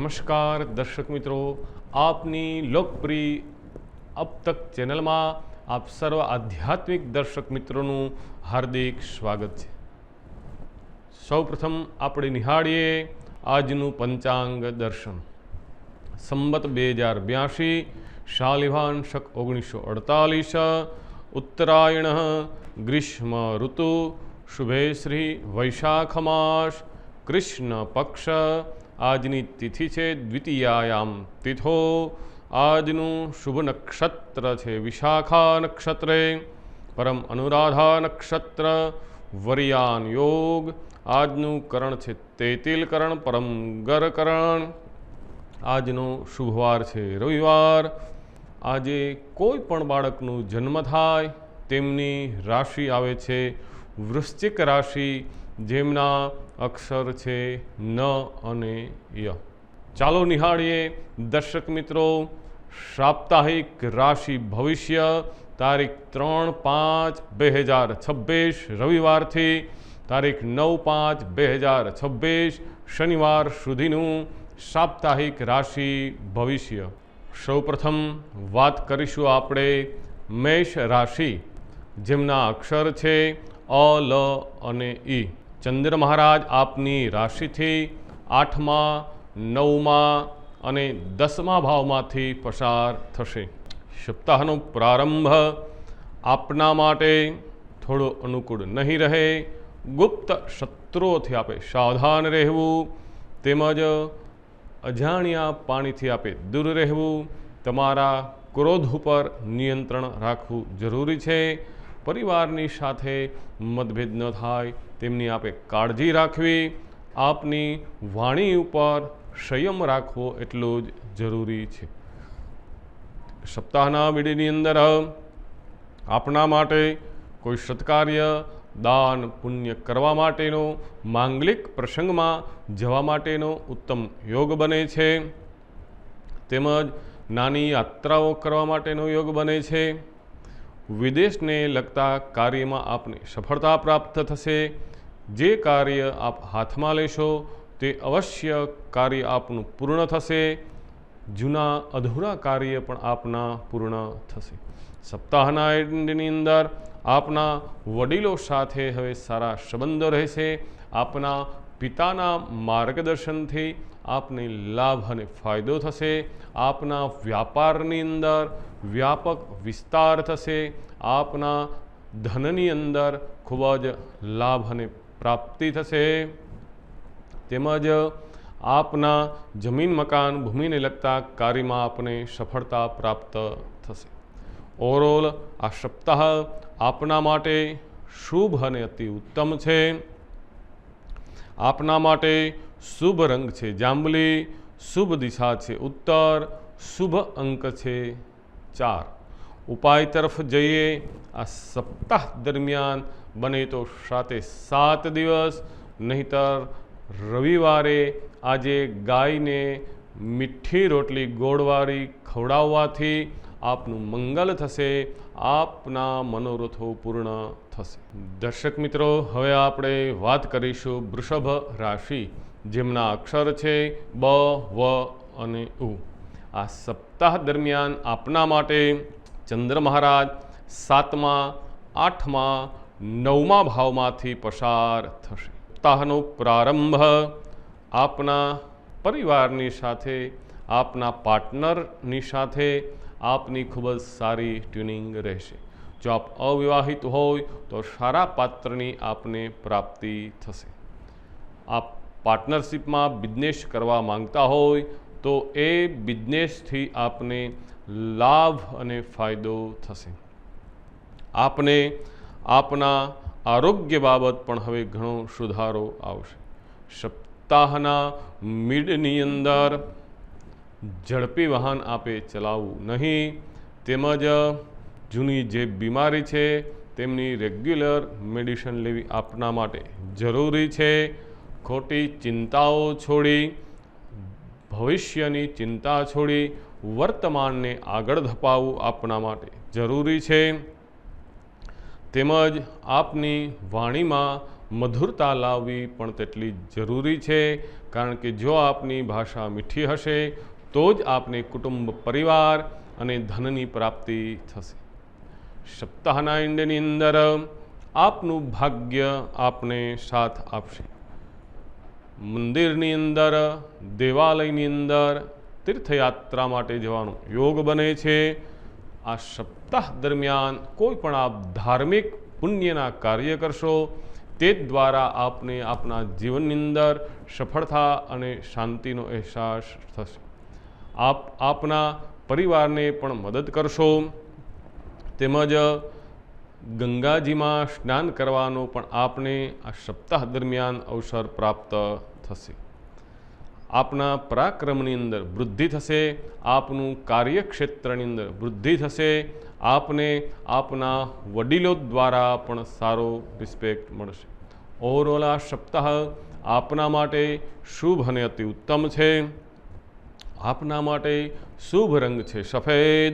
नमस्कार दर्शक मित्रों, आपनी लोकप्रिय अब तक चैनल में आप सर्व आध्यात्मिक दर्शक मित्रों हार्दिक स्वागत है। सौप्रथम આપણે નિહાળીએ આજનું પંચાંગ દર્શન। સંવત 2082 શાલિવાન શક 1948 ઉત્તરાયણ ગ્રીષ્મ ઋતુ શુભે શ્રી વૈશાખ માસ कृष्ण पक्ष आजनी तिथि है द्वितीयायाम तिथो। आजनु शुभ नक्षत्र है विशाखा नक्षत्रे परम अनुराधा नक्षत्र वरियान योग। आजनु करण है तेतिल करण परम गर करण। आजनो शुभवार है रविवार। आजे कोईपण बाळकनु जन्म थाय तेमनी राशि आवे छे वृश्चिक राशि, जेमना अक्षर छे न अने य। चालो निहाळीए दर्शक मित्रों साप्ताहिक राशि भविष्य तारीख 3/5/2026 रविवार थी तारीख 9/5/2026 शनिवार सुधीनु साप्ताहिक राशि भविष्य। सौप्रथम बात करीशुं आपणे मेष राशि, जेमना अक्षर छे अ ल अने ई। चंद्र महाराज आपनी राशि थी 8मा 9मा अने 10मा भावमांथी पसार थशे। सप्ताहनो प्रारंभ आपना माटे थोड़ो अनुकूल नहीं रहे। गुप्त शत्रुओथी आपे सावधान रहेवुं, तेमज अजाण्या पाणीथी आपे दूर रहेवुं। तमारा क्रोध पर नियंत्रण राखवुं जरूरी छे। परिवारनी साथे मतभेद न थाय तेमनी आपे काळजी राखवी। आपनी वाणी उपर संयम राखवो एटलो ज जरूरी छे। सप्ताहना विडियोनी अंदर आपना माटे कोई सत्कार्य दान पुण्य करवा माटेनो मांगलिक प्रसंग में जवा माटेनो उत्तम योग बने छे। तेमज नानी यात्राओ करवा माटेनो योग बने छे। विदेश ने लगता कार्य में आपने सफलता प्राप्त थशे। जे कार्य आप हाथ में लेशो ते अवश्य कार्य आपनु पूर्ण थशे। जूना अधूरा कार्य पण आपना पूर्ण थशे। सप्ताहना एंडनी अंदर आपना वडीलो साथे हवे सारा संबंधो रहेशे। आपना पिताना मार्गदर्शन थी आपने लाभ अने फायदो थशे। आपना व्यापारनी अंदर व्यापक विस्तार थशे। आपना धननी अंदर खूब ज लाभ अने प्राप्ति थशे। तेमज आपना जमीन मकान भूमि ने लगता कार्य में आपने सफलता प्राप्त थशे। ओवरऑल आ सप्ताह आपना माटे शुभ अने अति उत्तम छे। आपना माटे शुभ रंग छे जांबली, शुभ दिशा छे उत्तर, शुभ अंक छे 4। उपाय तरफ जईए। आ सप्ताह दरमियान बने तो 7 दिवस, नहींतर रविवारे आजे गाय ने मीठी रोटली गोड़वारी खवड़ाववाथी आपनु मंगल थशे। आपना मनोरथो पूर्ण थशे। दर्शक मित्रों, हवे आपणे वात करीशुं वृषभ राशि, जेमना अक्षर छे ब व अने उ। आ सप्ताह दरमियान आपना माटे चंद्र महाराज 7मा 8मा 9मा भावमांथी पसार थशे। सप्ताहनो प्रारंभ आपना परिवारनी साथे आपना पार्टनरनी साथे आपनी खूब ज सारी ट्यूनिंग रहेशे। जो आप अविवाहित होय तो सारा पात्रनी आपने प्राप्ति थशे। आप पार्टनरशिप में बिजनेस करवा मांगता होय तो ए बिजनेस थी आपने लाभ अने फायदो थशे। आपने आपना आरोग्य बाबत पण हवे घणो सुधारो आवशे। सप्ताहना मिडनी अंदर झड़पी वाहन आपे चलाववुं नहीं। तेमज जूनी जे बीमारी छे तेमनी रेग्युलर मेडिसिन लेवी आपना माटे जरूरी छे। खोटी चिंताओ छोड़ी भविष्यनी चिंता छोड़ी वर्तमान ने आगळ धपाववुं आपना माटे जरूरी छे। तेमज आपनी वाणी में મધુરતા લાવવી પણ તેટલી જરૂરી છે, કારણ કે જો આપની ભાષા મીઠી હશે તો જ આપને કુટુંબ પરિવાર અને ધનની પ્રાપ્તિ થશે. સપ્તાહના એન્ડની અંદર આપનું ભાગ્ય આપને સાથ આપશે. મંદિરની અંદર, દેવાલયની અંદર તીર્થયાત્રા માટે જવાનો યોગ બને છે. આ સપ્તાહ દરમિયાન કોઈ પણ આપ ધાર્મિક પુણ્યના કાર્ય કરશો તે દ્વારા આપને આપના જીવનની અંદર સફળતા અને શાંતિનો અહેસાસ થશે. આપ આપના પરિવારને પણ મદદ કરશો, તેમજ ગંગાજીમાં સ્નાન કરવાનો પણ આપને આ સપ્તાહ દરમિયાન અવસર પ્રાપ્ત થશે. આપના પરાક્રમની અંદર વૃદ્ધિ થશે, આપનું કાર્યક્ષેત્રની અંદર વૃદ્ધિ થશે, આપને આપના વડીલો દ્વારા પણ સારો રિસ્પેક્ટ મળશે. ઓવરઓલ આ સપ્તાહ આપના માટે શુભ અને અતિ ઉત્તમ છે. આપના માટે શુભ રંગ છે સફેદ,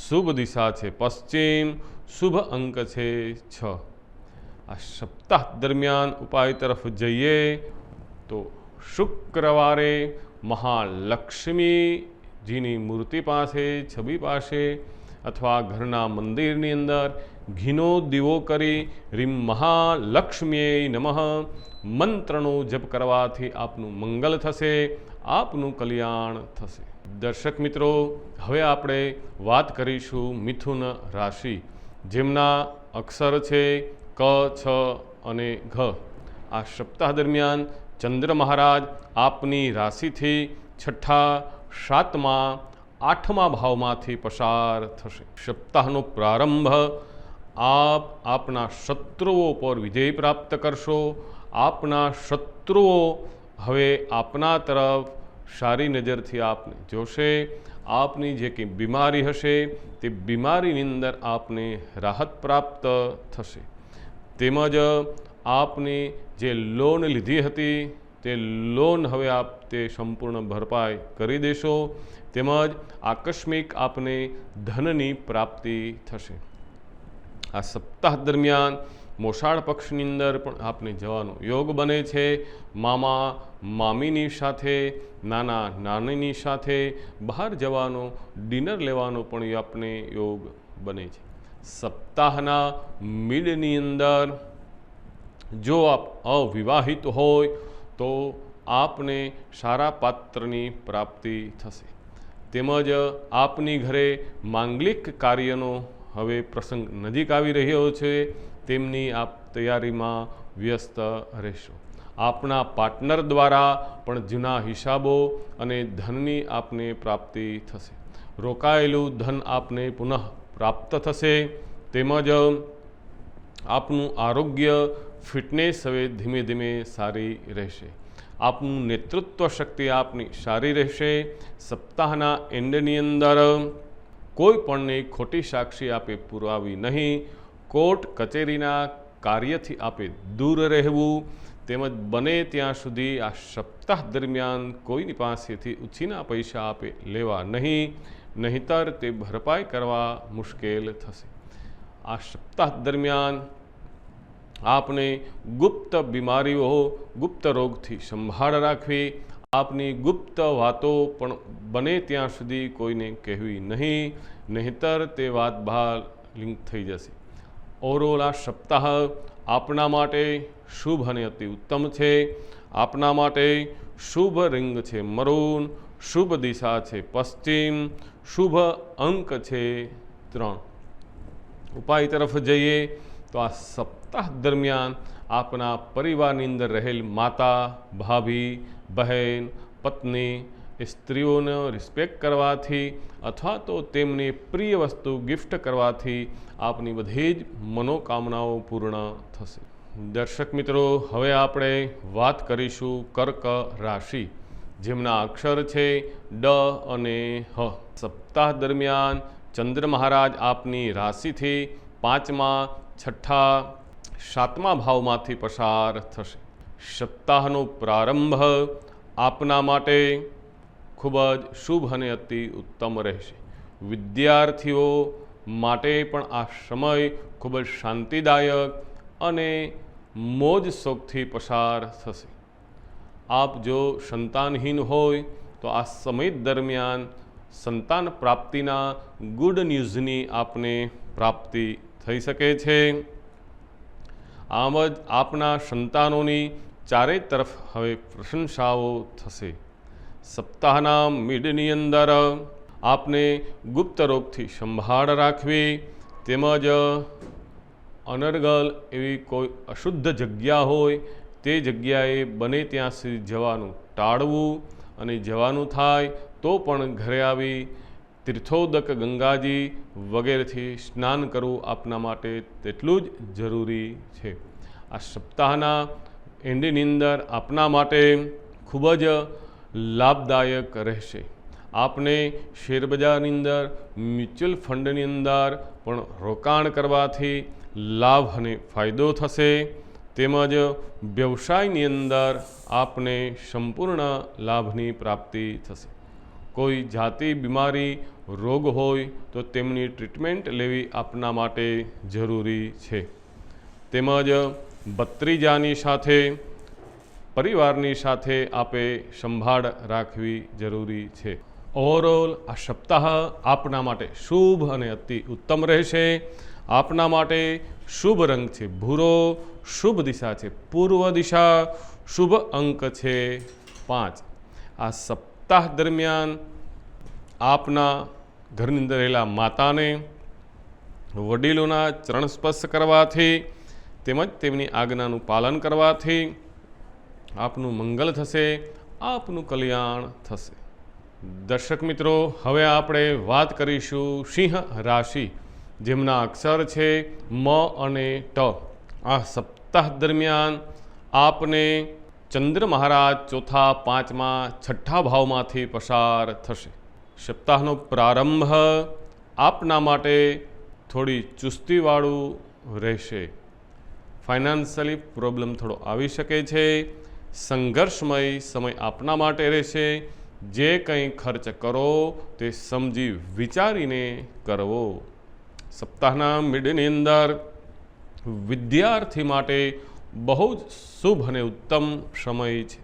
શુભ દિશા છે પશ્ચિમ, શુભ અંક છે 6. આ સપ્તાહ દરમિયાન ઉપાય તરફ જઈએ તો શુક્રવારે મહાલક્ષ્મીજીની મૂર્તિ પાસે, છબી પાસે અથવા ઘરના મંદિરની અંદર ઘીનો દીવો કરી રીમ મહાલક્ષ્મીએ નમઃ મંત્રનો જપ કરવાથી આપનું મંગલ થશે, આપનું કલ્યાણ થશે. દર્શક મિત્રો, હવે આપણે વાત કરીશું મિથુન રાશિ, જેમના અક્ષર છે ક, છ અને ઘ. આ સપ્તાહ દરમિયાન ચંદ્ર મહારાજ આપની રાશિથી 6ઠા, 7મા, 8મા ભાવમાંથી પસાર થશે. સપ્તાહનો પ્રારંભ આપ આપના શત્રુઓ પર વિજય પ્રાપ્ત કરશો. આપના શત્રુઓ હવે આપના તરફ સારી નજરથી આપને જોશે. આપની જે કંઈ બીમારી હશે તે બીમારીની અંદર આપને રાહત પ્રાપ્ત થશે. તેમજ આપની જે લોન લીધી હતી તે લોન હવે આપ તે સંપૂર્ણ ભરપાઈ કરી દેશો. તેમજ આકસ્મિક આપને ધનની પ્રાપ્તિ થશે. આ સપ્તાહ દરમિયાન મોસાળ પક્ષની અંદર પણ આપને જવાનો યોગ બને છે. મામા મામીની સાથે, નાના નાનીની સાથે બહાર જવાનો, ડિનર લેવાનો પણ આપને યોગ બને છે. સપ્તાહના મિડની અંદર જો આપ અવિવાહિત હોય તો આપને સારા પાત્રની પ્રાપ્તિ થશે. તેમજ આપની ઘરે માંગલિક કાર્યનો હવે પ્રસંગ નજીક આવી રહ્યો છે, તેમની આપ તૈયારીમાં વ્યસ્ત રહેશો. આપના પાર્ટનર દ્વારા પણ જૂના હિસાબો અને ધનની આપને પ્રાપ્તિ થશે. રોકાયેલું ધન આપને પુનઃ પ્રાપ્ત થશે. તેમજ આપનું આરોગ્ય, ફિટનેસ હવે ધીમે ધીમે સારી રહેશે. આપનું નેતૃત્વ શક્તિ આપની સારી રહેશે. સપ્તાહના એન્ડની અંદર કોઈ પણને ખોટી સાક્ષી આપે પુરાવી નહીં. કોર્ટ કચેરીના કાર્યથી આપે દૂર રહેવું. તેમજ બને ત્યાં સુધી આ સપ્તાહ દરમિયાન કોઈની પાસેથી ઉછીના પૈસા આપે લેવા નહીં, નહીંતર તે ભરપાઈ કરવા મુશ્કેલ થશે. આ સપ્તાહ દરમિયાન આપને ગુપ્ત બીમારીઓ, ગુપ્ત રોગથી સંભાળ રાખવી. આપની ગુપ્ત વાતો પણ બને ત્યાં સુધી કોઈને કહેવી નહીં, નહીંતર તે વાત બહાર લિંક થઈ જશે. ઓવરઓલ આ સપ્તાહ આપના માટે શુભ અને અતિ ઉત્તમ છે. આપના માટે શુભ રંગ છે મરૂન, શુભ દિશા છે પશ્ચિમ, શુભ અંક છે 3. ઉપાય તરફ જઈએ તો આ સપ્તાહ દરમિયાન આપના પરિવારની અંદર રહેલ માતા, ભાભી, બહેન, પત્ની એ સ્ત્રીઓનો રિસ્પેક્ટ કરવાથી અથવા તો તેમને પ્રિય વસ્તુ ગિફ્ટ કરવાથી આપની બધી જ મનોકામનાઓ પૂર્ણ થશે. દર્શક મિત્રો, હવે આપણે વાત કરીશું કર્ક રાશિ, જેમના અક્ષર છે ડ અને હ. સપ્તાહ દરમિયાન ચંદ્ર મહારાજ આપની રાશિથી 5મા, 6ઠા, 7મા ભાવમાંથી પસાર થશે. સપ્તાહનો પ્રારંભ આપના માટે ખૂબ જ શુભ અને અતિ ઉત્તમ રહેશે. વિદ્યાર્થીઓ માટે પણ આ સમય ખૂબ જ શાંતિદાયક અને મોજ શોખથી પસાર થશે. આપ જો સંતાનહીન હોય તો આ સમય દરમિયાન સંતાન પ્રાપ્તિના ગુડ ન્યૂઝની આપને પ્રાપ્તિ થઈ શકે છે. આમ જ આપના સંતાનોની ચારે તરફ હવે પ્રશંસાઓ થશે. સપ્તાહના મિડની અંદર આપને ગુપ્ત રોગથી સંભાળ રાખવી તેમજ અનર્ગલ એવી કોઈ અશુદ્ધ જગ્યા હોય તે જગ્યાએ બને ત્યાં સુધી જવાનું ટાળવું અને જવાનું થાય તો પણ ઘરે આવી તીર્થોદક ગંગાજી વગેરેથી સ્નાન કરવું આપના માટે તેટલું જ જરૂરી છે. આ સપ્તાહના એન્ડની અંદર આપના માટે ખૂબ જ લાભદાયક રહેશે. આપને શેરબજારની અંદર મ્યુચ્યુઅલ ફંડની અંદર પણ રોકાણ કરવાથી લાભ અને ફાયદો થશે તેમજ વ્યવસાયની અંદર આપને સંપૂર્ણ લાભની પ્રાપ્તિ થશે. કોઈ જાતિ બીમારી રોગ હોય તો તેમની ટ્રીટમેન્ટ લેવી આપના માટે જરૂરી છે. તેમજ ભત્રીજાની સાથે પરિવારની સાથે આપે સંભાળ રાખવી જરૂરી છે. ઓવરઓલ આ સપ્તાહ આપના માટે શુભ અને અતિ ઉત્તમ રહેશે. આપના માટે શુભ રંગ છે ભૂરો, શુભ દિશા છે પૂર્વ દિશા, શુભ અંક છે 5. આ સપ્તાહ દરમિયાન આપના ઘરની અંદર રહેલા માતાને વડીલોના ચરણ સ્પર્શ કરવાથી તેમજ તેમની આજ્ઞાનું પાલન કરવાથી આપનું મંગલ થશે, આપનું કલ્યાણ થશે. દર્શક મિત્રો, હવે આપણે વાત કરીશું સિંહ રાશિ જેમના અક્ષર છે મ અને ટ. આ સપ્તાહ દરમિયાન આપને ચંદ્ર મહારાજ ચોથા, પાંચમા, છઠ્ઠા ભાવમાંથી પસાર થશે. સપ્તાહનો પ્રારંભ આપના માટે થોડી ચુસ્તીવાળું રહેશે. ફાઇનાન્શિયલી પ્રોબ્લેમ થોડો આવી શકે છે. સંઘર્ષમય સમય આપના માટે રહેશે. જે કંઈ ખર્ચ કરો તે સમજી વિચારીને કરવો. સપ્તાહના મિડની અંદર વિદ્યાર્થી માટે બહુ જ શુભ અને ઉત્તમ સમય છે.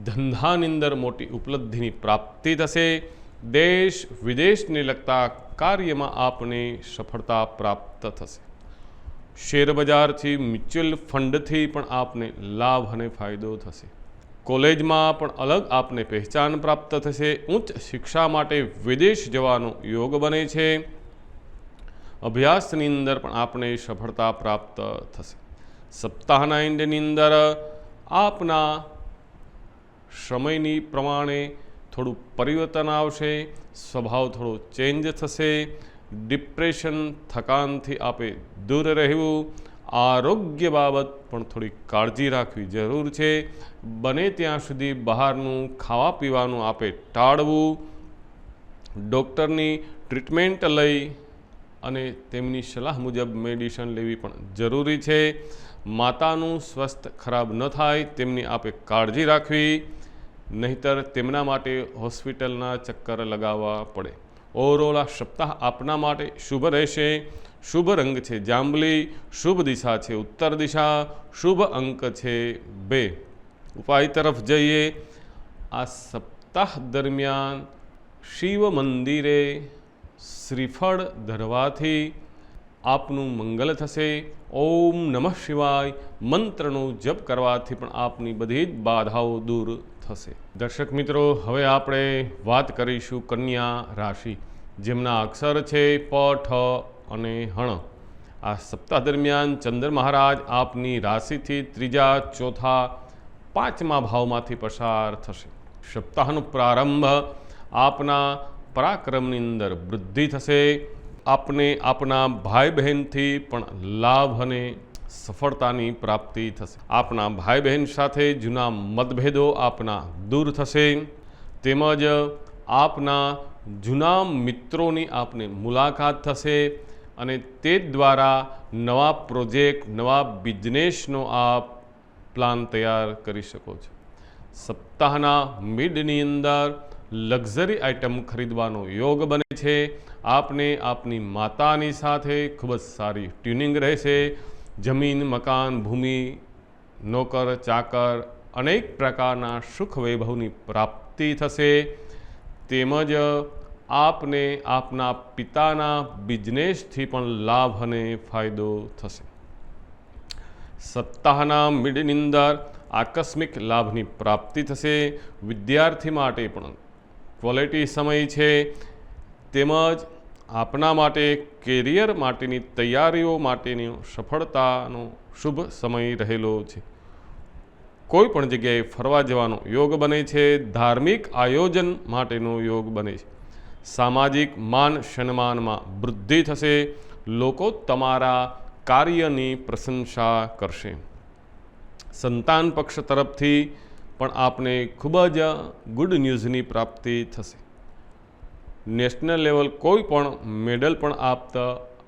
ધંધાની અંદર મોટી ઉપલબ્ધિની પ્રાપ્તિ થશે. દેશ વિદેશને લગતા કાર્યમાં આપને સફળતા પ્રાપ્ત થશે. શેરબજારથી મ્યુચ્યુઅલ ફંડથી પણ આપને લાભ અને ફાયદો થશે. કોલેજમાં પણ અલગ આપને પહેચાન પ્રાપ્ત થશે. ઉચ્ચ શિક્ષા માટે વિદેશ જવાનો યોગ બને છે. અભ્યાસની અંદર પણ આપને સફળતા પ્રાપ્ત થશે. સપ્તાહના એન્ડની અંદર આપના સમયની પ્રમાણે થોડું પરિવર્તન આવશે. સ્વભાવ થોડો ચેન્જ થશે. ડિપ્રેશન, થકાનથી આપે દૂર રહેવું. આરોગ્ય બાબત પણ થોડી કાળજી રાખવી જરૂર છે. બને ત્યાં સુધી બહારનું ખાવા પીવાનું આપે ટાળવું. ડૉક્ટરની ટ્રીટમેન્ટ લઈ અને તેમની સલાહ મુજબ મેડિસિન લેવી પણ જરૂરી છે. માતાનું સ્વાસ્થ્ય ખરાબ ન થાય તેમની આપે કાળજી રાખવી, નહીંતર તેમના માટે હોસ્પિટલના ચક્કર લગાવવા પડે. ઓવરઓલ આ સપ્તાહ આપના માટે શુભ રહેશે. શુભ રંગ છે જાંબલી, શુભ દિશા છે ઉત્તર દિશા, શુભ અંક છે 2. ઉપાય તરફ જઈએ. આ સપ્તાહ દરમિયાન શિવ મંદિરે શ્રીફળ ધરવાથી આપનું મંગલ થશે. ઓમ નમઃ શિવાય મંત્રનો જપ કરવાથી પણ આપની બધી જ બાધાઓ દૂર થશે. દર્શક મિત્રો, હવે આપણે વાત કરીશું કન્યા રાશિ જેમના અક્ષર છે પ, ઠ અને હણ. આ સપ્તાહ દરમિયાન ચંદ્ર મહારાજ આપની રાશિથી ત્રીજા, ચોથા, પાંચમા ભાવમાંથી પસાર થશે. સપ્તાહનો પ્રારંભ આપના પરાક્રમની અંદર વૃદ્ધિ થશે. આપને આપના ભાઈ બહેનથી પણ લાભ અને સફળતાની પ્રાપ્તિ થશે. આપના ભાઈ બહેન સાથે જૂના મતભેદો આપના દૂર થશે. તેમજ આપના જૂના મિત્રોની આપને મુલાકાત થશે અને તે દ્વારા નવા પ્રોજેક્ટ, નવા બિઝનેસનો આપ પ્લાન તૈયાર કરી શકો છો. સપ્તાહના મિડની અંદર લક્ઝરી આઇટમ ખરીદવાનો યોગ બને છે. આપને આપની માતાની સાથે ખૂબ જ સારી ટ્યુનિંગ રહેશે. જમીન, મકાન, ભૂમિ, નોકર, ચાકર, અનેક પ્રકારના સુખ વૈભવની પ્રાપ્તિ થશે. તેમજ આપને આપના પિતાના બિઝનેસથી પણ લાભ અને ફાયદો થશે. સપ્તાહના મિડની અંદર આકસ્મિક લાભની પ્રાપ્તિ થશે. વિદ્યાર્થી માટે પણ ક્વોલિટી સમય છે. તેમજ આપના માટે કેરિયર માટેની તૈયારીઓ માટેની સફળતાનો શુભ સમય રહેલો છે. કોઈ પણ જગ્યાએ ફરવા જવાનો યોગ બને છે. ધાર્મિક આયોજન માટેનો યોગ બને છે. સામાજિક માન સન્માનમાં વૃદ્ધિ થશે. લોકો તમારા કાર્યની પ્રશંસા કરશે. સંતાન પક્ષ તરફથી પણ આપને ખૂબ જ ગુડ ન્યૂઝની પ્રાપ્તિ થશે. નેશનલ લેવલ કોઈ પણ મેડલ પણ આપ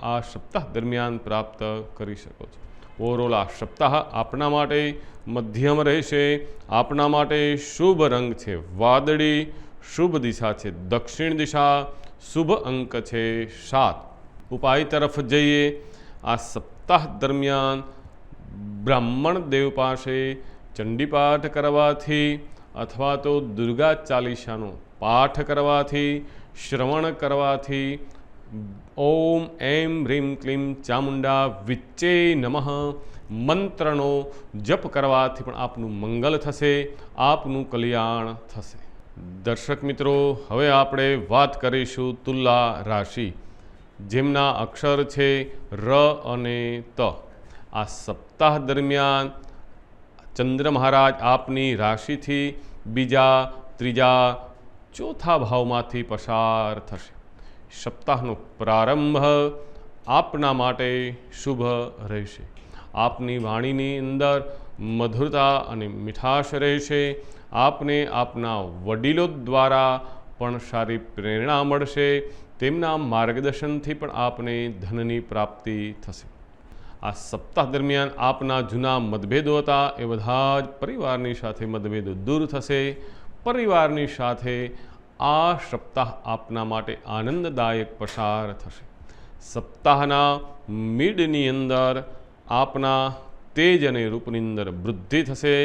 આ સપ્તાહ દરમિયાન પ્રાપ્ત કરી શકો છો. ઓવરઓલ આ સપ્તાહ આપના માટે મધ્યમ રહેશે. આપના માટે શુભ રંગ છે વાદળી, શુભ દિશા છે દક્ષિણ દિશા, શુભ અંક છે 7. ઉપાય તરફ જઈએ. આ સપ્તાહ દરમિયાન બ્રાહ્મણ દેવ પાસે ચંડીપાઠ કરવાથી અથવા તો દુર્ગા ચાલીસાનો પાઠ કરવાથી, શ્રવણ કરવાથી, ઓમ એમ હ્રીમ ક્લીમ ચામુંડા વિચ્ચે નમઃ મંત્રનો જપ કરવાથી પણ આપનું મંગલ થશે, આપનું કલ્યાણ થશે. દર્શક મિત્રો, હવે આપણે વાત કરીશું તુલા રાશિ, જેમના અક્ષર છે ર અને ત. આ સપ્તાહ દરમિયાન ચંદ્ર મહારાજ આપની રાશિથી બીજા, ત્રીજા, ચોથા ભાવમાંથી પસાર થશે. સપ્તાહનો પ્રારંભ આપના માટે શુભ રહેશે. આપની વાણીની અંદર મધુરતા અને મીઠાશ રહેશે. આપને આપના વડીલો દ્વારા પણ સારી પ્રેરણા મળશે. તેમના માર્ગદર્શનથી પણ આપને ધનની પ્રાપ્તિ થશે. આ સપ્તાહ દરમિયાન આપના જૂના મતભેદો હતા એ બધા જ પરિવારની સાથે મતભેદો દૂર થશે. પરિવારની સાથે આ સપ્તાહ આપના માટે આનંદદાયક પસાર થશે. સપ્તાહના મિડની અંદર આપના તેજ અને રૂપની અંદર વૃદ્ધિ થશે.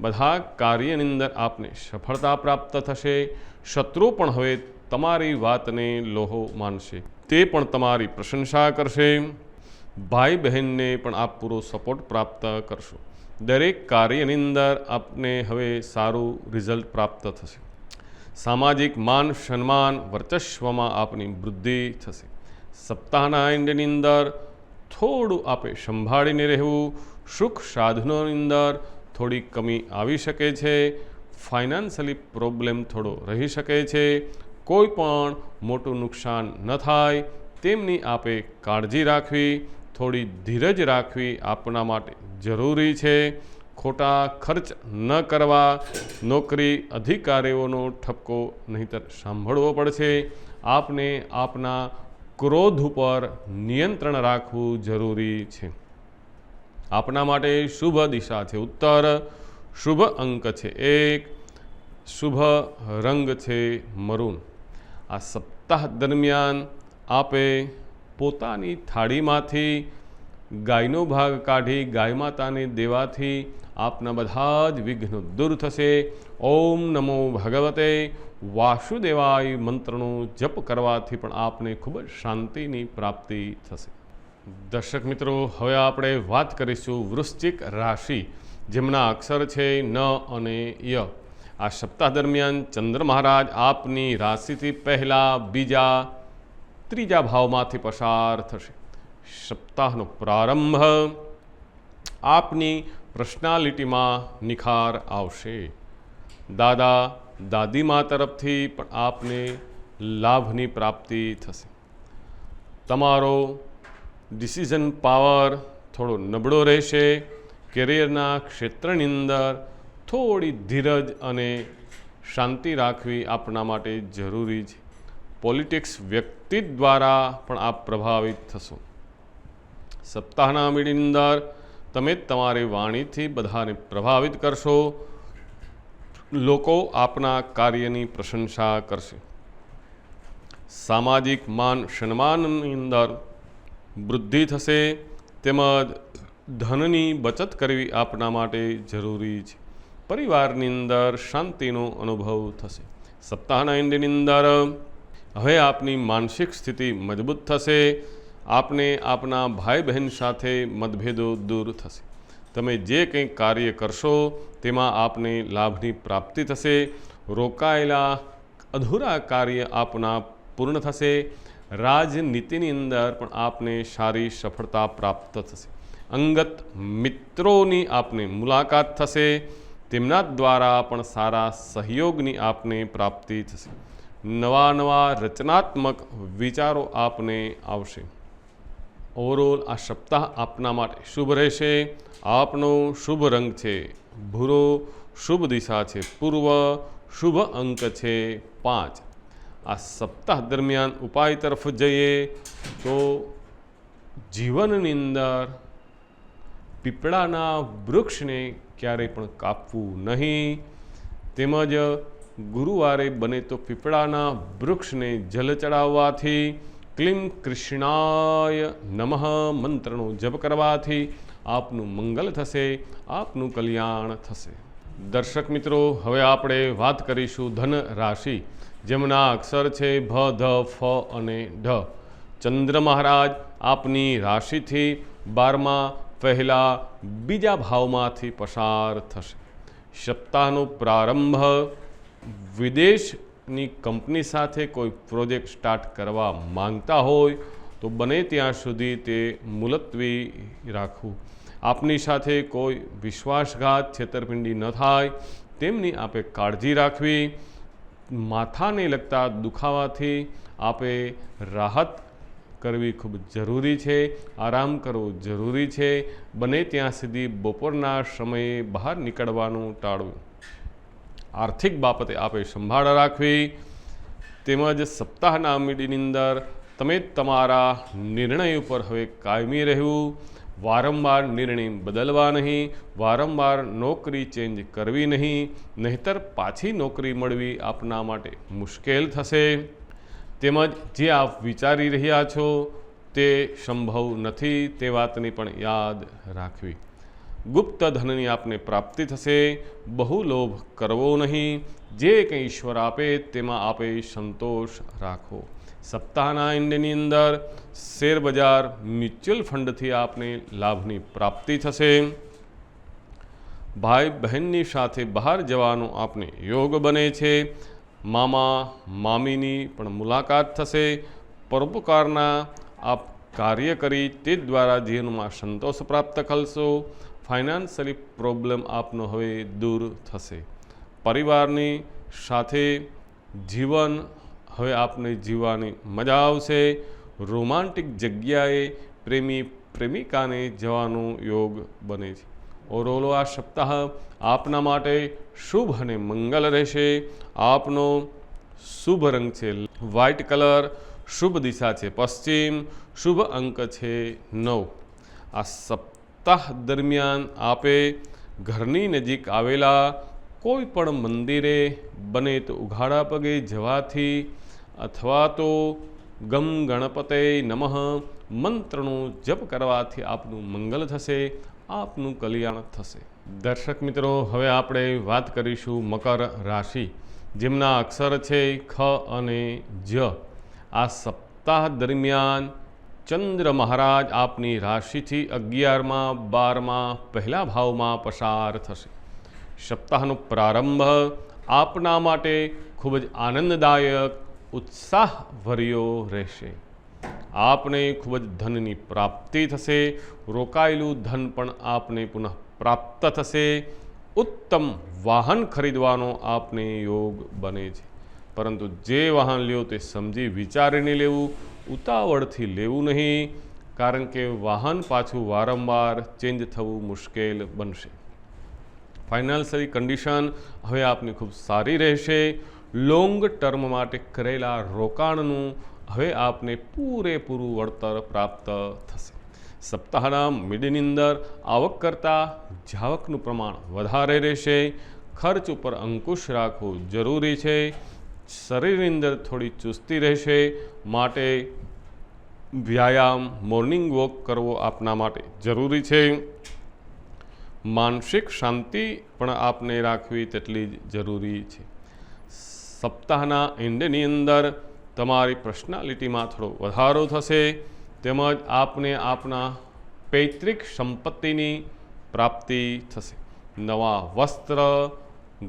બધા કાર્યની અંદર આપને સફળતા પ્રાપ્ત થશે. શત્રુ પણ હવે તમારી વાતને લોહો માનશે. તે પણ તમારી પ્રશંસા કરશે. ભાઈ બહેનને પણ આપ પૂરો સપોર્ટ પ્રાપ્ત કરશો. દરેક કાર્યની અંદર આપને હવે સારું રિઝલ્ટ પ્રાપ્ત થશે. સામાજિક માન સન્માન વર્ચસ્વમાં આપની વૃદ્ધિ થશે. સપ્તાહના એન્ડની અંદર થોડું આપે સંભાળીને રહેવું. સુખ સાધનોની અંદર થોડી કમી આવી શકે છે. ફાઇનાન્શિયલી પ્રોબ્લેમ થોડો રહી શકે છે. કોઈ પણ મોટું નુકસાન ન થાય તેમની આપે કાળજી રાખવી. થોડી ધીરજ રાખવી આપના માટે જરૂરી છે. ખોટા ખર્ચ ન કરવા. નોકરી અધિકારીઓનો ઠપકો નહીંતર સાંભળવો પડશે. આપને આપના ક્રોધ ઉપર નિયંત્રણ રાખવું જરૂરી છે. આપના માટે શુભ દિશા છે ઉત્તર, શુભ અંક છે 1, શુભ રંગ છે મરૂન. આ સપ્તાહ દરમિયાન આપે પોતાની થાળીમાંથી ગાયનો ભાગ કાઢી ગાય માતાને દેવાથી આપના બધા જ વિઘ્નો દૂર થશે. ઓમ નમો ભગવતે વાસુદેવાય મંત્રનો જપ કરવાથી પણ આપને ખૂબ જ શાંતિની પ્રાપ્તિ થશે. દર્શક મિત્રો, હવે આપણે વાત કરીશું વૃશ્ચિક રાશિ, જેમના અક્ષર છે ન અને ય. આ સપ્તાહ દરમિયાન ચંદ્ર મહારાજ આપની રાશિથી પહેલાં, બીજા, ત્રીજા ભાવમાંથી પસાર થશે. સપ્તાહનો પ્રારંભ આપની પર્સનાલિટીમાં નિખાર આવશે. દાદા દાદીમા તરફથી પણ આપને લાભની પ્રાપ્તિ થશે. તમારો ડિસિઝન પાવર થોડો નબળો રહેશે. કેરિયરના ક્ષેત્રની અંદર થોડી ધીરજ અને શાંતિ રાખવી આપણા માટે જરૂરી છે. પોલિટિક્સ વ્યક્તિ દ્વારા પણ આપ પ્રભાવિત થશો. સપ્તાહના મિડની અંદર તમે તમારી વાણીથી બધાને પ્રભાવિત કરશો. લોકો આપના કાર્યની પ્રશંસા કરશે. સામાજિક માન સન્માનની અંદર વૃદ્ધિ થશે. તેમજ ધનની બચત કરવી આપના માટે જરૂરી છે. પરિવારની અંદર શાંતિનો અનુભવ થશે. સપ્તાહના એન્ડની અંદર હવે આપની માનસિક સ્થિતિ મજબૂત થશે. આપને આપના ભાઈ બહેન સાથે મતભેદો દૂર થશે. તમે જે કંઈ કાર્ય કરશો તેમાં આપને લાભની પ્રાપ્તિ થશે. રોકાયેલા અધૂરા કાર્ય આપના પૂર્ણ થશે. રાજનીતિની અંદર પણ આપને સારી સફળતા પ્રાપ્ત થશે. અંગત મિત્રોની આપને મુલાકાત થશે. તેમના દ્વારા પણ સારા સહયોગની આપને પ્રાપ્તિ થશે. નવા નવા રચનાત્મક વિચારો આપને આવશે. ઓવરઓલ આ સપ્તાહ આપના માટે શુભ રહેશે. આપનો શુભ રંગ છે ભૂરો, શુભ દિશા છે પૂર્વ, શુભ અંક છે 5. આ સપ્તાહ દરમિયાન ઉપાય તરફ જઈએ તો જીવનની અંદર પીપળાના વૃક્ષને ક્યારેય પણ કાપવું નહીં, તેમજ ગુરુવારે બને તો પીપળાના વૃક્ષને જલ ચડાવવાથી, ક્લીમ કૃષ્ણાય નમઃ મંત્રનો જપ કરવાથી આપનું મંગલ થશે, આપનું કલ્યાણ થશે. દર્શક મિત્રો, હવે આપણે વાત કરીશું ધન રાશિ, જેમના અક્ષર છે ભ, ધ, ફ અને ઢ. ચંદ્ર મહારાજ આપની રાશિથી 12મા પહેલા બીજા ભાવમાંથી પસાર થશે. સપ્તાહનો પ્રારંભ વિદેશની કંપની સાથે કોઈ પ્રોજેક્ટ સ્ટાર્ટ કરવા માંગતા હોય તો બને ત્યાં સુધી તે મુલતવી રાખવું. આપની સાથે કોઈ વિશ્વાસઘાત, છેતરપિંડી ન થાય તેમની આપે કાળજી રાખવી. માથાને લગતા દુખાવાથી આપે રાહત કરવી ખૂબ જરૂરી છે. આરામ કરવો જરૂરી છે. બને ત્યાં સુધી બપોરના સમયે બહાર નીકળવાનું ટાળવું. આર્થિક બાબતે આપે સંભાળ રાખવી. તેમજ સપ્તાહના મીડિયાની અંદર તમે તમારા નિર્ણય ઉપર હવે કાયમી રહેવું. વારંવાર નિર્ણય બદલવા નહીં, વારંવાર નોકરી ચેન્જ કરવી નહીં, નહીંતર પાછી નોકરી મળવી આપના માટે મુશ્કેલ થશે. તેમજ જે આપ વિચારી રહ્યા છો તે સંભવ નથી તે વાતની પણ યાદ રાખવી. ગુપ્ત ધનની આપને પ્રાપ્તિ થશે. બહુ લોભ કરવો નહીં. જે કંઈ ઈશ્વર આપે તેમાં આપે સંતોષ રાખો. સપ્તાહના એન્ડની અંદર શેર બજાર, મ્યુચ્યુઅલ ફંડથી આપને લાભની પ્રાપ્તિ થશે. ભાઈ બહેનની સાથે બહાર જવાનો આપને યોગ બને છે. મામા મામીની પણ મુલાકાત થશે. પરોપકારના આપ કાર્ય કરી તે દ્વારા જીવનમાં સંતોષ પ્રાપ્ત કરશો. ફાઇનાન્શિયલી પ્રોબ્લેમ આપનો હવે દૂર થશે. પરિવારની સાથે જીવન હવે આપને જીવવાની મજા આવશે. રોમાન્ટિક જગ્યાએ પ્રેમી પ્રેમિકાને જવાનો યોગ બને છે. ઓવરઓલ આ સપ્તાહ આપના માટે શુભ અને મંગલ રહેશે. આપનો શુભ રંગ છે વ્હાઇટ કલર, શુભ દિશા છે પશ્ચિમ, શુભ અંક છે 9. આ સપ્તાહ દરમિયાન આપે ઘરની નજીક આવેલા કોઈ પણ મંદિરે બને તો ઉઘાડા પગે જવાથી અથવા તો ગમ ગણપતે નમઃ મંત્રનો જપ કરવાથી આપનું મંગલ થશે, આપનું કલ્યાણ થશે. દર્શક મિત્રો, હવે આપણે વાત કરીશું મકર રાશિ, જેમના અક્ષર છે ખ અને જ. આ સપ્તાહ દરમિયાન ચંદ્ર મહારાજ આપની રાશિથી 11મા 12મા પહેલા ભાવમાં પસાર થશે. સપ્તાહનો પ્રારંભ આપના માટે ખૂબ જ આનંદદાયક, ઉત્સાહભર્યો રહેશે. આપને ખૂબ જ ધનની પ્રાપ્તિ થશે. રોકાયેલું ધન પણ આપને પુનઃ પ્રાપ્ત થશે. ઉત્તમ વાહન ખરીદવાનો આપને યોગ બને છે. પરંતુ જે વાહન લ્યો તે સમજી વિચારીને લેવું, ઉતાવળથી લેવું નહીં, કારણ કે વાહન પાછું વારંવાર ચેન્જ થવું મુશ્કેલ બનશે. ફાઇનાન્શિયલી કન્ડિશન હવે આપની ખૂબ સારી રહેશે. લોંગ ટર્મ માટે કરેલા રોકાણનું હવે આપને પૂરેપૂરું વળતર પ્રાપ્ત થશે. સપ્તાહના મિડની અંદર આવક કરતાં જાવકનું પ્રમાણ વધારે રહેશે. ખર્ચ ઉપર અંકુશ રાખવો જરૂરી છે. શરીરની અંદર થોડી ચુસ્તી રહેશે, માટે વ્યાયામ, મોર્નિંગ વોક કરવો આપના માટે જરૂરી છે. માનસિક શાંતિ પણ આપને રાખવી તેટલી જ જરૂરી છે. સપ્તાહના એન્ડની અંદર તમારી પર્સનાલિટીમાં થોડો વધારો થશે, તેમજ આપને આપના પૈતૃક સંપત્તિની પ્રાપ્તિ થશે. નવા વસ્ત્ર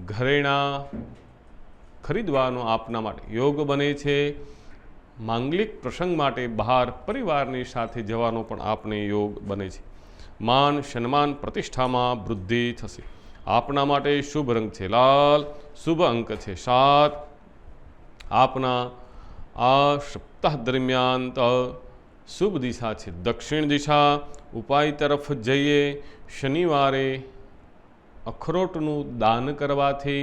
ઘરેણાં ખરીદવાનો આપના માટે યોગ બને છે. માંગલિક પ્રસંગ માટે બહાર પરિવારની સાથે જવાનો પણ આપને યોગ બને છે. માન સન્માન પ્રતિષ્ઠામાં વૃદ્ધિ થશે. આપના માટે શુભ રંગ છે લાલ, શુભ અંક છે 7. આપના આ સપ્તાહ દરમિયાન શુભ દિશા છે દક્ષિણ દિશા. ઉપાય તરફ જઈએ. શનિવારે અખરોટનું દાન કરવાથી,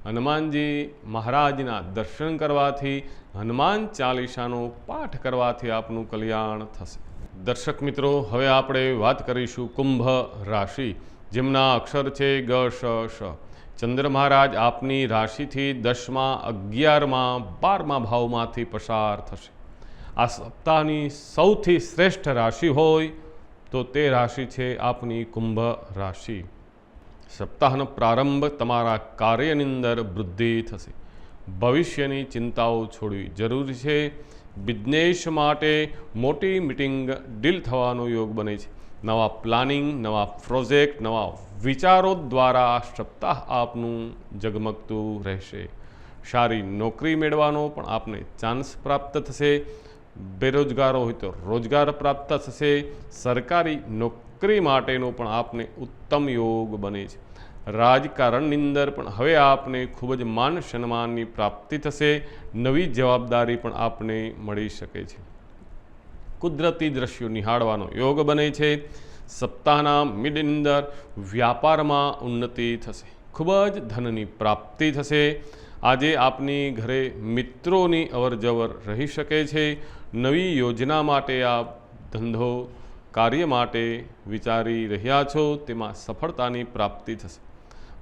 હનુમાનજી મહારાજના દર્શન કરવાથી, હનુમાન ચાલીસાનો પાઠ કરવાથી આપનું કલ્યાણ થશે. દર્શક મિત્રો, હવે આપણે વાત કરીશું કુંભ રાશિ, જેમના અક્ષર છે ગ, શ, શ. ચંદ્ર મહારાજ આપની રાશિથી 10મા, 11મા, 12મા ભાવમાંથી પસાર થશે. આ સપ્તાહની સૌથી શ્રેષ્ઠ રાશિ હોય તો તે રાશિ છે આપની કુંભ રાશિ. સપ્તાહનો પ્રારંભ તમારા કાર્યની અંદર વૃદ્ધિ થશે. ભવિષ્યની ચિંતાઓ છોડવી જરૂરી છે. બિઝનેસ માટે મોટી મિટિંગ ડીલ થવાનો યોગ બને છે. નવા પ્લાનિંગ, નવા પ્રોજેક્ટ, નવા વિચારો દ્વારા આ સપ્તાહ આપનું ઝગમગતું રહેશે. સારી નોકરી મેળવવાનો પણ આપને ચાન્સ પ્રાપ્ત થશે. બેરોજગારો હોય તો રોજગાર પ્રાપ્ત થશે. સરકારી નોકરી માટેનો પણ આપને ઉત્તમ યોગ બને છે. રાજકારણની અંદર પણ હવે આપને ખૂબ જ માન સન્માનની પ્રાપ્તિ થશે. નવી જવાબદારી પણ આપને મળી શકે છે. કુદરતી દ્રશ્યો નિહાળવાનો યોગ બને છે. સપ્તાહના મિડની અંદર વ્યાપારમાં ઉન્નતિ થશે. ખૂબ જ ધનની પ્રાપ્તિ થશે. આજે આપની ઘરે મિત્રોની અવરજવર રહી શકે છે. નવી યોજના માટે આપ ધંધો કાર્ય માટે વિચારી રહ્યા છો, તેમાં સફળતાની પ્રાપ્તિ થશે.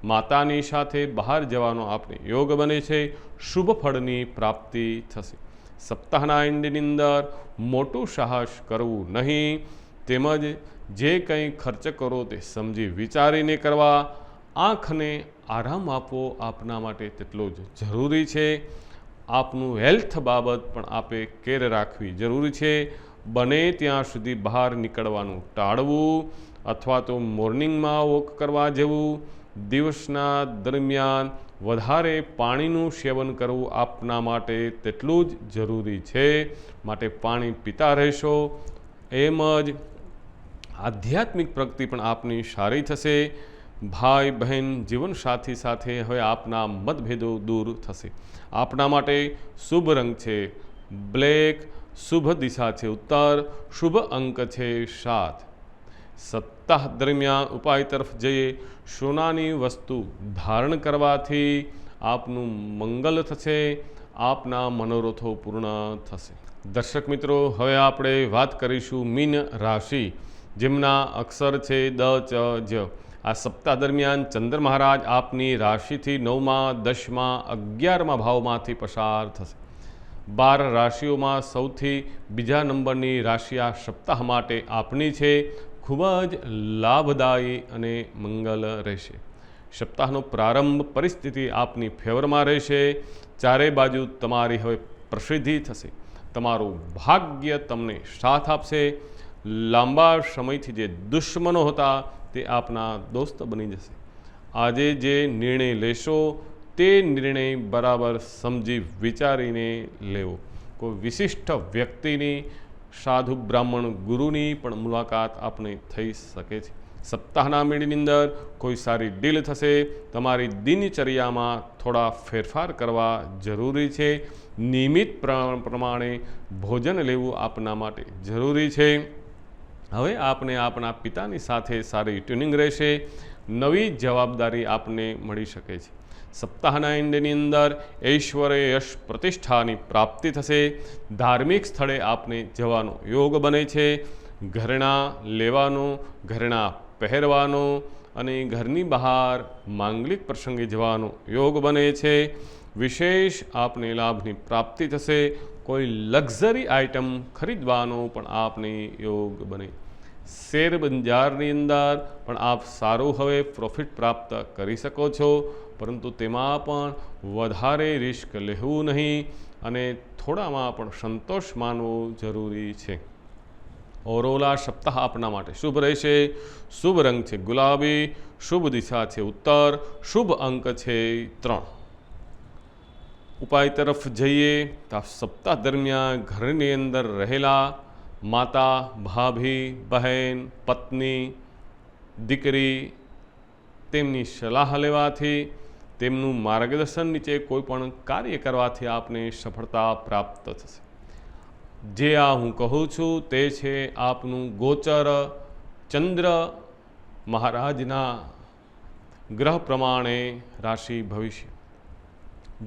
માતાની સાથે બહાર જવાનો આપને યોગ બને છે. શુભ ફળની પ્રાપ્તિ થશે. સપ્તાહના એન્ડની અંદર મોટું સાહસ કરવું નહીં, તેમજ જે કંઈ ખર્ચ કરો તે સમજી વિચારીને કરવા. આંખને આરામ આપવો આપના માટે તેટલો જ જરૂરી છે. આપનું હેલ્થ બાબત પણ આપે કેર રાખવી જરૂરી છે. બને ત્યાં સુધી બહાર નીકળવાનું ટાળવું, અથવા તો મોર્નિંગમાં વોક કરવા જવું. દિવસના દરમિયાન વધારે પાણીનું સેવન કરવું આપના માટે તેટલું જ જરૂરી છે. માટે પાણી પીતા રહેશો. એમ જ આધ્યાત્મિક પ્રગતિ પણ આપની સારી થશે. ભાઈ બહેન જીવનસાથી સાથે હવે આપના મતભેદો દૂર થશે. આપના માટે શુભ રંગ છે બ્લેક, શુભ દિશા છે ઉત્તર, શુભ અંક છે 7. સપ્તાહ દરમિયાન ઉપાય તરફ જઈએ. સોનાની વસ્તુ ધારણ કરવાથી આપનું મંગલ થશે. આપના મનોરથો પૂર્ણ થશે. દર્શક મિત્રો, હવે આપણે વાત કરીશું મીન રાશિ, જેમના અક્ષર છે દ, ચ, જ. આ સપ્તાહ દરમિયાન ચંદ્ર મહારાજ આપની રાશિથી 9મા, 10મા, 11મા ભાવમાંથી પસાર થશે. 12 રાશિઓમાં સૌથી બીજા નંબરની રાશિ આ સપ્તાહ માટે આપની છે. ખૂબ જ લાભદાયી અને મંગલ રહેશે. સપ્તાહનો પ્રારંભ પરિસ્થિતિ આપની ફેવરમાં રહેશે. ચારે બાજુ તમારી હવે પ્રસિદ્ધિ થશે. તમારું ભાગ્ય તમને સાથ આપશે. લાંબા સમયથી જે દુશ્મનો હતા તે આપના દોસ્ત બની જશે. આજે જે નિર્ણય લેશો તે નિર્ણય બરાબર સમજી વિચારીને લેવો. કોઈ વિશિષ્ટ વ્યક્તિની, સાધુ બ્રાહ્મણ ગુરુની પણ મુલાકાત આપણે થઈ શકે છે. સપ્તાહના મિડની અંદર કોઈ સારી ડીલ થશે. તમારી દિનચર્યામાં થોડા ફેરફાર કરવા જરૂરી છે. નિયમિત પ્રમાણે ભોજન લેવું આપના માટે જરૂરી છે. હવે આપને આપણા પિતાની સાથે સારી ટ્યુનિંગ રહેશે. નવી જવાબદારી આપને મળી શકે છે. સપ્તાહના એન્ડની અંદર ઐશ્વર્ય, યશ, પ્રતિષ્ઠાની પ્રાપ્તિ થશે. ધાર્મિક સ્થળે આપને જવાનો યોગ બને છે. ઘરેણાં લેવાનો, ઘરેણાં પહેરવાનો અને ઘરની બહાર માંગલિક પ્રસંગે જવાનો યોગ બને છે. વિશેષ આપને લાભની પ્રાપ્તિ થશે. કોઈ લક્ઝરી આઇટમ ખરીદવાનો પણ આપને યોગ બને. શેર બજારની અંદર પણ આપ સારું હવે પ્રોફિટ પ્રાપ્ત કરી શકો છો, પરંતુ તેમાં પણ વધારે રિસ્ક લેવું નહીં અને થોડામાં પણ સંતોષ માનવો જરૂરી છે। ઓવરઓલ આ સપ્તાહ આપના માટે શુભ રહેશે। શુભ રંગ છે ગુલાબી, શુભ દિશા છે ઉત્તર, શુભ અંક છે 3। ઉપાય તરફ જઈએ તો સપ્તાહ દરમિયાન ઘરની અંદર રહેલા માતા, ભાભી, બહેન, પત્ની, દીકરી તેમની સલાહ લેવાથી, તેમનું માર્ગદર્શન નીચે કોઈ પણ કાર્ય કરવાથી આપને સફળતા પ્રાપ્ત થશે। જે આ હું કહું છું તે છે આપનું ગોચર ચંદ્ર મહારાજના ગ્રહ પ્રમાણે રાશિ ભવિષ્ય।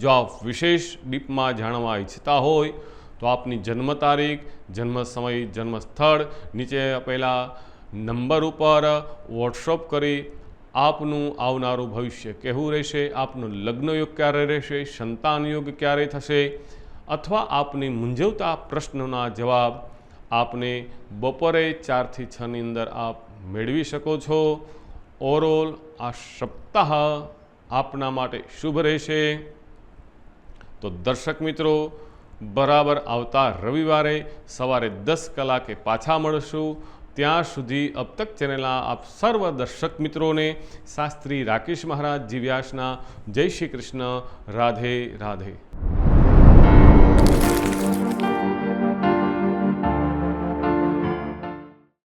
જો આપ વિશેષ ડીપમાં જાણવા ઈચ્છતા હોય તો આપની જન્મ તારીખ, જન્મ સમય, જન્મ સ્થળ નીચે આપેલા નંબર ઉપર વોટ્સઅપ કરી આપનું આવનારું ભવિષ્ય કેવું રહેશે, આપનું લગ્ન યોગ ક્યારે રહેશે, સંતાન યોગ ક્યારે થશે, અથવા આપની મૂંઝવતા પ્રશ્નોના જવાબ આપને બપોરે 4 થી 6 ની અંદર આપ મેળવી શકો છો। ઓવરઓલ આ સપ્તાહ આપના માટે શુભ રહેશે। તો દર્શક મિત્રો, બરાબર આવતા રવિવારે સવારે 10 કલાકે પાછા મળશું। ત્યાં સુધી અબ તક ચેનલના આપ સર્વ દર્શક મિત્રોને શાસ્ત્રી રાકેશ મહારાજ જી વ્યાસના જય શ્રી કૃષ્ણ, રાધે રાધે।